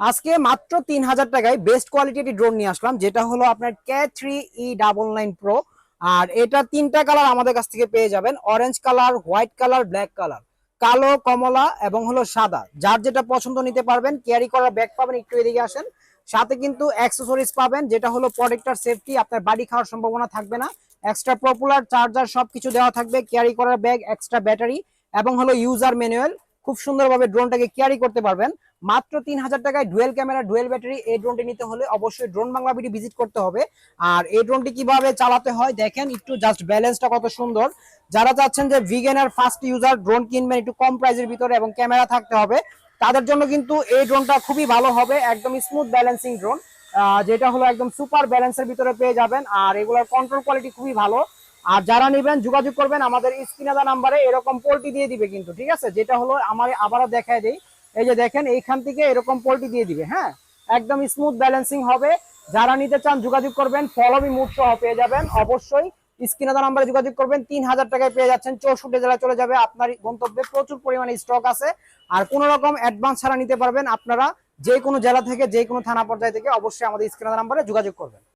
আজকে মাত্র 3000 টাকায় বেস্ট কোয়ালিটি ড্রোন নিয়ে আসলাম, যেটা হলো আপনার K3E99 Pro। আর এটা তিনটা কালার আমাদের কাছ থেকে পেয়ে যাবেন: orange colour, white colour, black colour, কালো, কমলা এবং হলো সাদা। যার যেটা পছন্দ নিতে পারবেন। ক্যারি করার ব্যাগ পাবেন, একটু এদিকে আসেন। সাথে কিন্তু অ্যাক্সেসরিজ পাবেন, যেটা হলো প্রোটেক্টর সেফটি, আপনার বাড়ি খাওয়ার সম্ভাবনা থাকবে না। এক্সট্রা পপুলার চার্জার সবকিছু দেওয়া থাকবে, ক্যারি করার ব্যাগ, এক্সট্রা ব্যাটারি এবং হলো ইউজার ম্যানুয়াল। খুব সুন্দরভাবে ড্রোনটাকে ক্যারি করতে পারবেন। মাত্র 3000 টাকায় ডুয়েল ক্যামেরা, ডুয়েল ব্যাটারি এই ড্রোনটি নিতে হলে অবশ্যই ড্রোন বাংলা ভিডিও ভিজিট করতে হবে। আর এই ড্রোনটি কিভাবে চালাতে হয় দেখেন একটু, জাস্ট ব্যালেন্সটা কত সুন্দর। যারা চাচ্ছেন যে ভিগেনার ফার্স্ট ইউজার ড্রোন কিনবেন একটু কম প্রাইসের ভিতরে এবং ক্যামেরা থাকতে হবে, তাদের জন্য কিন্তু এই ড্রোনটা খুবই ভালো হবে। একদম স্মুথ ব্যালেন্সিং ড্রোন, যেটা হলো একদম সুপার ব্যালেন্সের ভিতরে পেয়ে যাবেন। আর এগুলোর কন্ট্রোল কোয়ালিটি খুবই ভালো। আর যারা নেবেন যোগাযোগ করবেন আমাদের স্ক্রিনে দেওয়া নাম্বারে, এরকম পোল্টি দিয়ে দিবে কিন্তু, ঠিক আছে? যেটা হলো আমার আবারও দেখায় দেই, এই যে দেখেন এইখান থেকে এরকম পোল্টি দিয়ে দিবে। হ্যাঁ, একদম স্মুথ ব্যালেন্সিং হবে। যারা নিতে চান যোগাযোগ করবেন, ফলো মি মুড সহ পেয়ে যাবেন। অবশ্যই স্ক্রিনে দেওয়া নাম্বারে যোগাযোগ করবেন। 3000 টাকায় পেয়ে যাচ্ছেন, 64 জেলায় চলে যাবে আপনার গন্তব্যে। প্রচুর পরিমাণে স্টক আছে। আর কোনো রকম অ্যাডভান্স ছাড়া নিতে পারবেন আপনারা। যে কোনো জেলা থেকে, যে কোনো থানা পর্যায় থেকে অবশ্যই আমাদের স্ক্রিনে দেওয়া নাম্বারে যোগাযোগ করবেন।